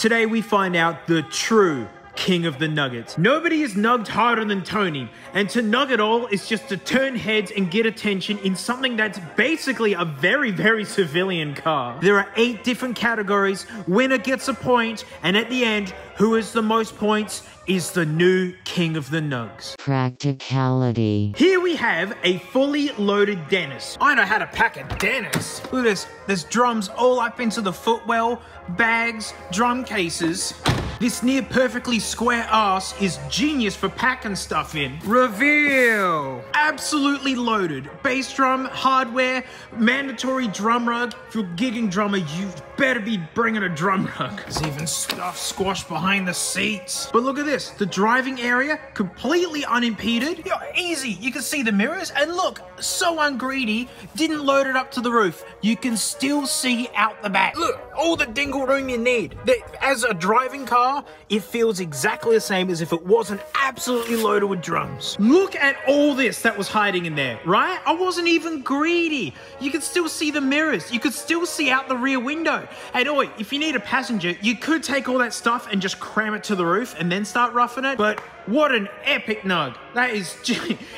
Today we find out the true king of the nuggets. Nobody is nugged harder than Tony, and to nug it all is just to turn heads and get attention in something that's basically a very, very civilian car. There are 8 different categories, winner gets a point, and at the end, who has the most points is the new king of the nugs. Practicality. Here we have a fully loaded Dennis. I know how to pack a Dennis. Look at this, there's drums all up into the footwell, bags, drum cases. This near perfectly square ass is genius for packing stuff in. Reveal! Absolutely loaded. Bass drum, hardware, mandatory drum rug. If you're a gigging drummer, you better be bringing a drum rug. There's even stuff squashed behind the seats. But look at this, the driving area, completely unimpeded. Yeah, easy, you can see the mirrors, and look, so ungreedy, didn't load it up to the roof. You can still see out the back. Look, all the dingle room you need. As a driving car, it feels exactly the same as if it wasn't absolutely loaded with drums. Look at all this that was hiding in there, right? I wasn't even greedy. You could still see the mirrors. You could still see out the rear window. And oi, if you need a passenger, you could take all that stuff and just cram it to the roof and then start roughing it. But what an epic nug. That is,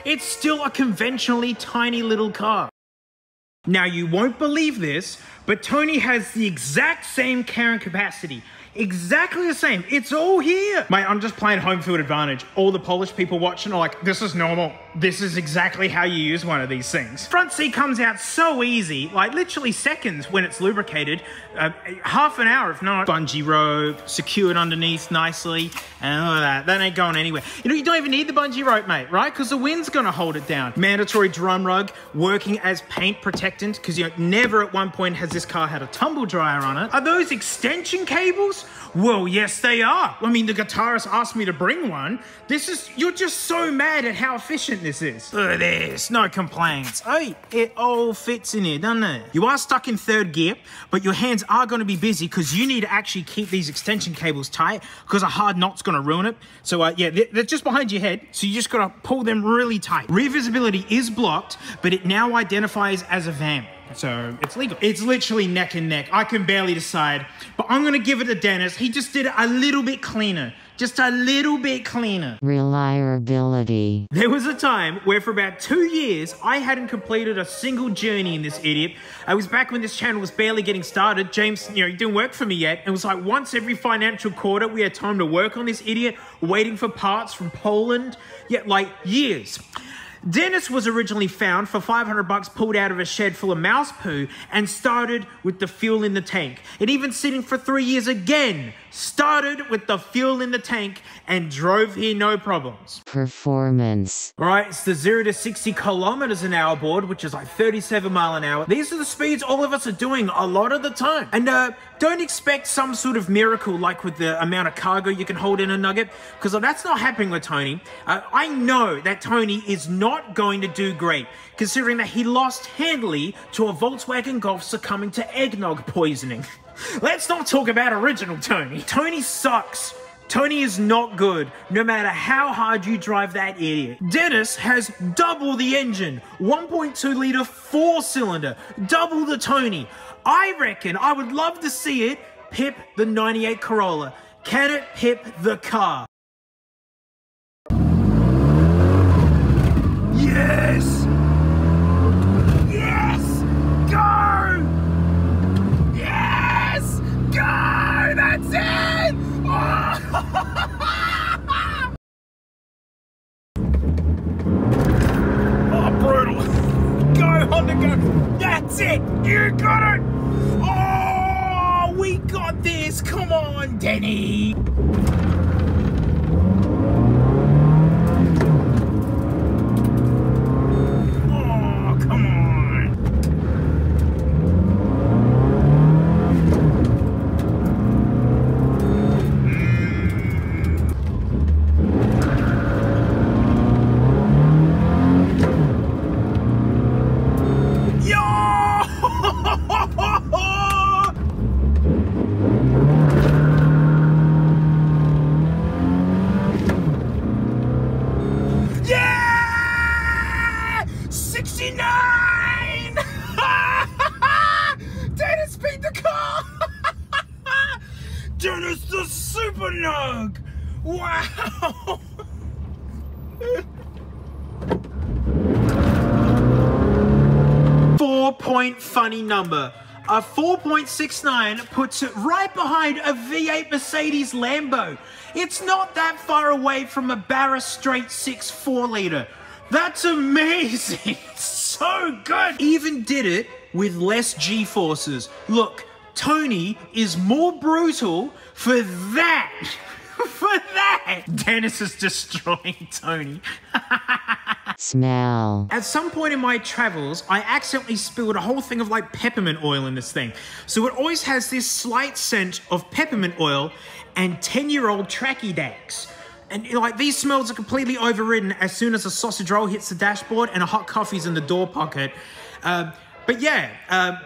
it's still a conventionally tiny little car. Now you won't believe this, but Tony has the exact same carrying capacity. Exactly the same. It's all here. Mate, I'm just playing home field advantage. All the Polish people watching are like, this is normal. This is exactly how you use one of these things. Front seat comes out so easy, like literally seconds when it's lubricated. Half an hour if not. Bungee rope, secured underneath nicely, and all of that. That ain't going anywhere. You know, you don't even need the bungee rope, mate, right? Because the wind's gonna hold it down. Mandatory drum rug, working as paint protectant, because you know, never at one point has this car had a tumble dryer on it. Are those extension cables? Well, yes, they are. I mean, the guitarist asked me to bring one. You're just so mad at how efficient this is. Look at this, no complaints. Hey, it all fits in here, doesn't it? You are stuck in 3rd gear, but your hands are gonna be busy because you need to actually keep these extension cables tight because a hard knot's gonna ruin it. So yeah, they're just behind your head, so you just gotta pull them really tight. Rear visibility is blocked, but it now identifies as a van. So it's legal. It's literally neck and neck. I can barely decide, but I'm gonna give it to Dennis. He just did it a little bit cleaner. Just a little bit cleaner. Reliability. There was a time where for about 2 years, I hadn't completed a single journey in this idiot. I was back when this channel was barely getting started. James, you know, he didn't work for me yet. It was like once every financial quarter, we had time to work on this idiot, waiting for parts from Poland. Yet like years. Dennis was originally found for 500 bucks pulled out of a shed full of mouse poo and started with the fuel in the tank. It even sitting for 3 years again, started with the fuel in the tank and drove here no problems. Performance. All right, it's the 0 to 60 kilometers an hour board, which is like 37 miles an hour. These are the speeds all of us are doing a lot of the time. And don't expect some sort of miracle like with the amount of cargo you can hold in a nugget, because that's not happening with Tony. I know that Tony is not going to do great, considering that he lost handily to a Volkswagen Golf succumbing to eggnog poisoning. Let's not talk about original Tony. Tony sucks. Tony is not good, no matter how hard you drive that idiot. Dennis has double the engine, 1.2 litre 4-cylinder, double the Tony. I reckon I would love to see it pip the 98 Corolla. Can it pip the car? Yes! Yes! Go! Yes! Go! That's it! Oh, brutal. Go, Honda, go. That's it. You got it. Oh, we got this. Come on, Denny. Oh, come on. a super nug! Wow! 4-point funny number. A 4.69 puts it right behind a V8 Mercedes Lambo. It's not that far away from a Barra straight 6 4-liter. That's amazing. So good. Even did it with less G-forces. Look, Tony is more brutal for that. For that. Dennis is destroying Tony. Smell. At some point in my travels, I accidentally spilled a whole thing of like peppermint oil in this thing. So it always has this slight scent of peppermint oil and 10-year-old Tracky Dacks. And like these smells are completely overridden as soon as a sausage roll hits the dashboard and a hot coffee's in the door pocket. But yeah,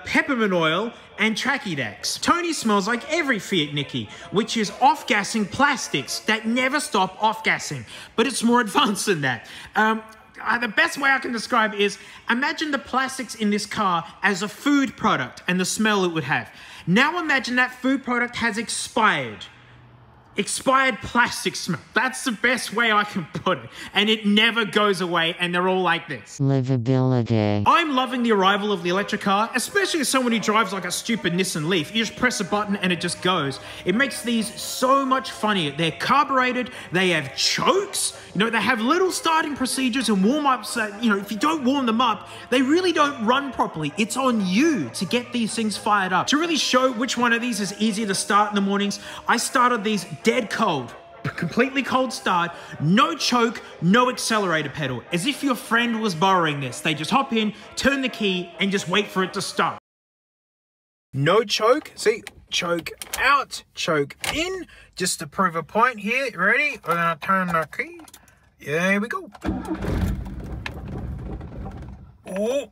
peppermint oil and Tracky Dacks. Tony smells like every Fiat Nicky, which is off-gassing plastics that never stop off-gassing. But it's more advanced than that. The best way I can describe it is, imagine the plastics in this car as a food product and the smell it would have. Now imagine that food product has expired. Expired plastic smell. That's the best way I can put it. And it never goes away, and they're all like this. Livability. I'm loving the arrival of the electric car, especially as someone who drives like a stupid Nissan Leaf. You just press a button and it just goes. It makes these so much funnier. They're carbureted, they have chokes, you know, they have little starting procedures and warm-ups that, you know, if you don't warm them up, they really don't run properly. It's on you to get these things fired up. To really show which one of these is easier to start in the mornings, I started these dead cold, completely cold start, no choke, no accelerator pedal. As if your friend was borrowing this. They just hop in, turn the key, and just wait for it to start. No choke, see, choke out, choke in. Just to prove a point here, ready? We're gonna turn the key. Yeah, here we go. Oh.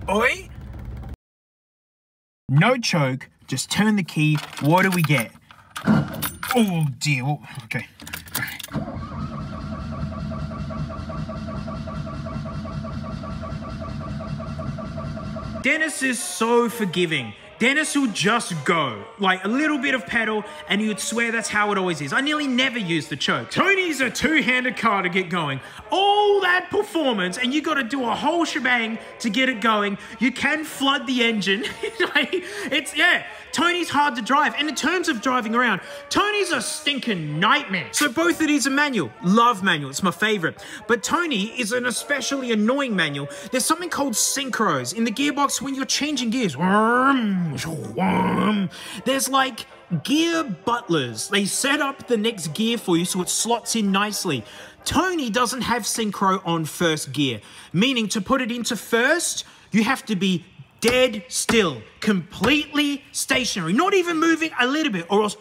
Oi. No choke, just turn the key. What do we get? Oh dear, oh, okay. Dennis is so forgiving. Dennis will just go, like a little bit of pedal, and he would swear that's how it always is. I nearly never use the choke. Tony's a two-handed car to get going. All that performance, and you got to do a whole shebang to get it going. You can flood the engine. Yeah, Tony's hard to drive. And in terms of driving around, Tony's a stinking nightmare. So both of these are manual. Love manual, it's my favorite. But Tony is an especially annoying manual. There's something called synchros in the gearbox when you're changing gears. There's like gear butlers. They set up the next gear for you so it slots in nicely. Tony doesn't have synchro on first gear, meaning to put it into first, you have to be dead still, completely stationary, not even moving a little bit, or else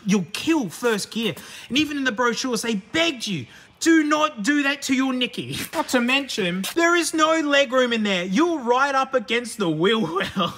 you'll kill first gear. And even in the brochures, they begged you, do not do that to your Nicky. Not to mention, there is no legroom in there. You're right up against the wheel well.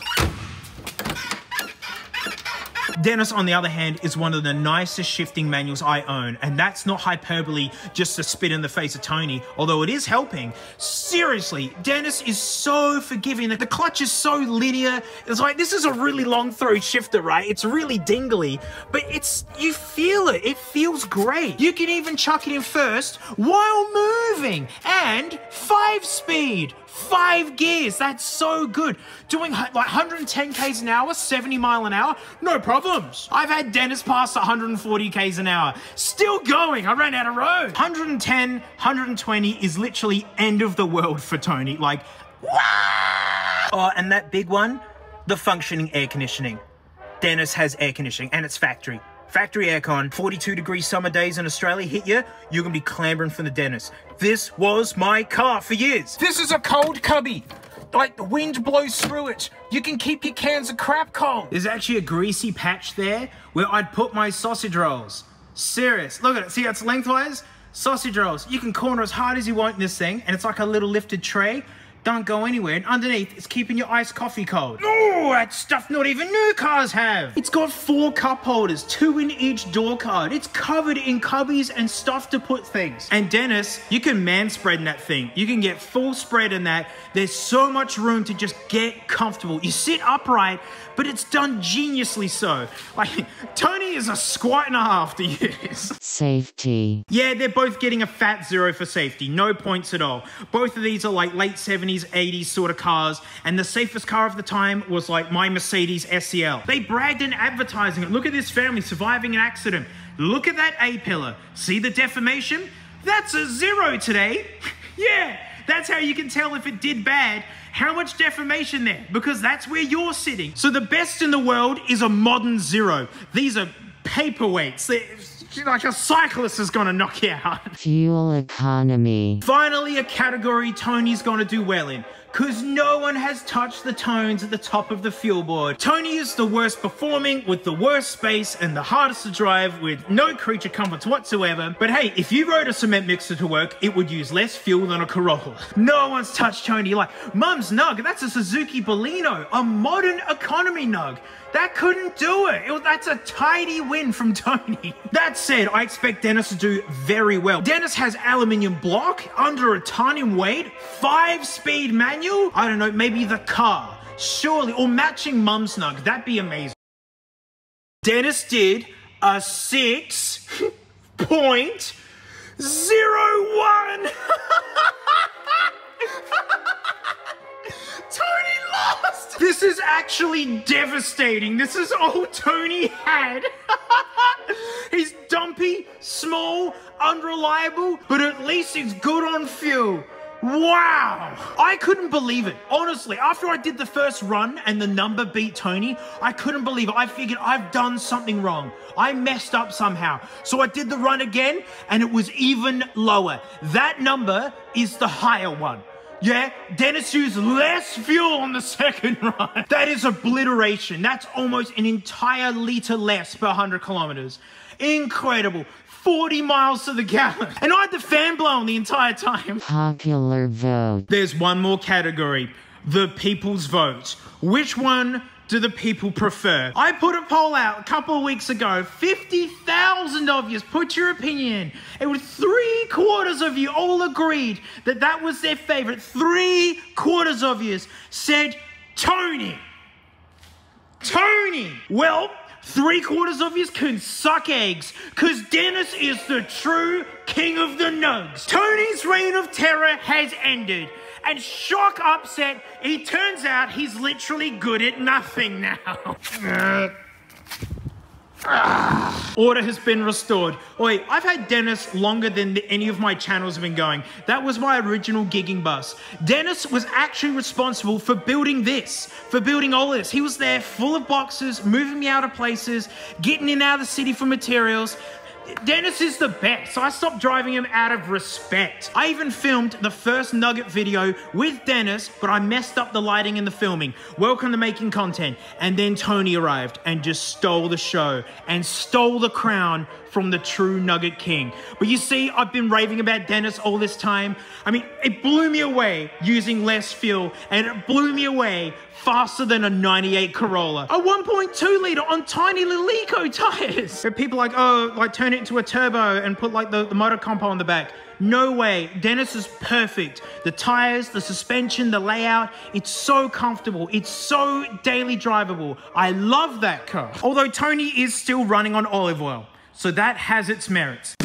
Dennis, on the other hand, is one of the nicest shifting manuals I own, and that's not hyperbole just to spit in the face of Tony, although it is helping. Seriously, Dennis is so forgiving. The clutch is so linear. It's like, this is a really long throw shifter, right? It's really dingly, but you feel it. It feels great. You can even chuck it in first while moving, and 5-speed. 5 gears, that's so good. Doing like 110 k's an hour, 70 mile an hour, no problems. I've had Dennis pass 140 k's an hour, still going. I ran out of road. 110, 120 is literally end of the world for Tony. Like, wow. Oh, and that big one, the functioning air conditioning. Dennis has air conditioning and it's factory. Factory aircon, 42-degree summer days in Australia hit you, you're gonna be clambering from the Dennis. This was my car for years. This is a cold cubby. Like, the wind blows through it. You can keep your cans of crap cold. There's actually a greasy patch there where I'd put my sausage rolls. Serious, look at it, see how it's lengthwise? Sausage rolls, you can corner as hard as you want in this thing, and it's like a little lifted tray. don't go anywhere, and underneath it's keeping your iced coffee cold. Oh, that stuff not even new cars have. It's got 4 cup holders, 2 in each door card. It's covered in cubbies and stuff to put things. And Dennis, you can man spread in that thing. You can get full spread in that. There's so much room to just get comfortable. You sit upright, but it's done geniusly so. Like, Tony is a squat and a half to use. Safety. Yeah, they're both getting a fat 0 for safety. No points at all. Both of these are like late 70s, 80s sort of cars, and the safest car of the time was like my Mercedes SEL. They bragged in advertising it. Look at this family surviving an accident. Look at that A-pillar. See the deformation? That's a 0 today. Yeah, that's how you can tell if it did bad. How much deformation there? Because that's where you're sitting. So the best in the world is a modern 0. These are paperweights. Like a cyclist is gonna knock you out. Fuel economy. Finally, a category Tony's gonna do well in, because no one has touched the tones at the top of the fuel board. Tony is the worst performing, with the worst space, and the hardest to drive, with no creature comforts whatsoever. But hey, if you rode a cement mixer to work, it would use less fuel than a Corolla. No one's touched Tony. Like, Mum's Nug, that's a Suzuki Baleno, a modern economy Nug. That couldn't do it. That's a tidy win from Tony. That said, I expect Dennis to do very well. Dennis has aluminium block, under a ton in weight, 5-speed manual. I don't know, maybe the car. Surely, or matching Mum's Nug. That'd be amazing. Dennis did a 6.01. Tony lost! This is actually devastating. This is all Tony had. He's dumpy, small, unreliable, but at least he's good on fuel. Wow! I couldn't believe it. Honestly, after I did the first run and the number beat Tony, I couldn't believe it. I figured I've done something wrong. I messed up somehow. So I did the run again and it was even lower. That number is the higher one. Yeah, Dennis used less fuel on the second run. That is obliteration. That's almost an entire litre less per 100 kilometers. Incredible. 40 miles to the gallon. And I had the fan blowing the entire time. Popular vote. There's one more category. The people's vote. Which one do the people prefer? I put a poll out a couple of weeks ago. 50,000 of you put your opinion in. It was 3/4 of you all agreed that that was their favorite. 3/4 of you said Tony. Tony. Well, 3/4 of you can suck eggs, because Dennis is the true king of the nugs. Tony's reign of terror has ended. And shock upset, it turns out he's literally good at nothing now. Order has been restored. Oi, I've had Dennis longer than any of my channels have been going. That was my original gigging bus. Dennis was actually responsible for building this, for building all this. He was there full of boxes, moving me out of places, getting in and out of the city for materials. Dennis is the best, so I stopped driving him out of respect. I even filmed the first Nugget video with Dennis, but I messed up the lighting and the filming. Welcome to making content. And then Tony arrived and just stole the show and stole the crown from the true Nugget King. But you see, I've been raving about Dennis all this time. I mean, it blew me away using less fuel, and it blew me away faster than a 98 Corolla. A 1.2 litre on tiny little eco tires. But people are like, oh, like turn it into a turbo and put like the motor compo on the back. No way. Dennis is perfect. The tires, the suspension, the layout, it's so comfortable. It's so daily drivable. I love that car. Although Tony is still running on olive oil, so that has its merits.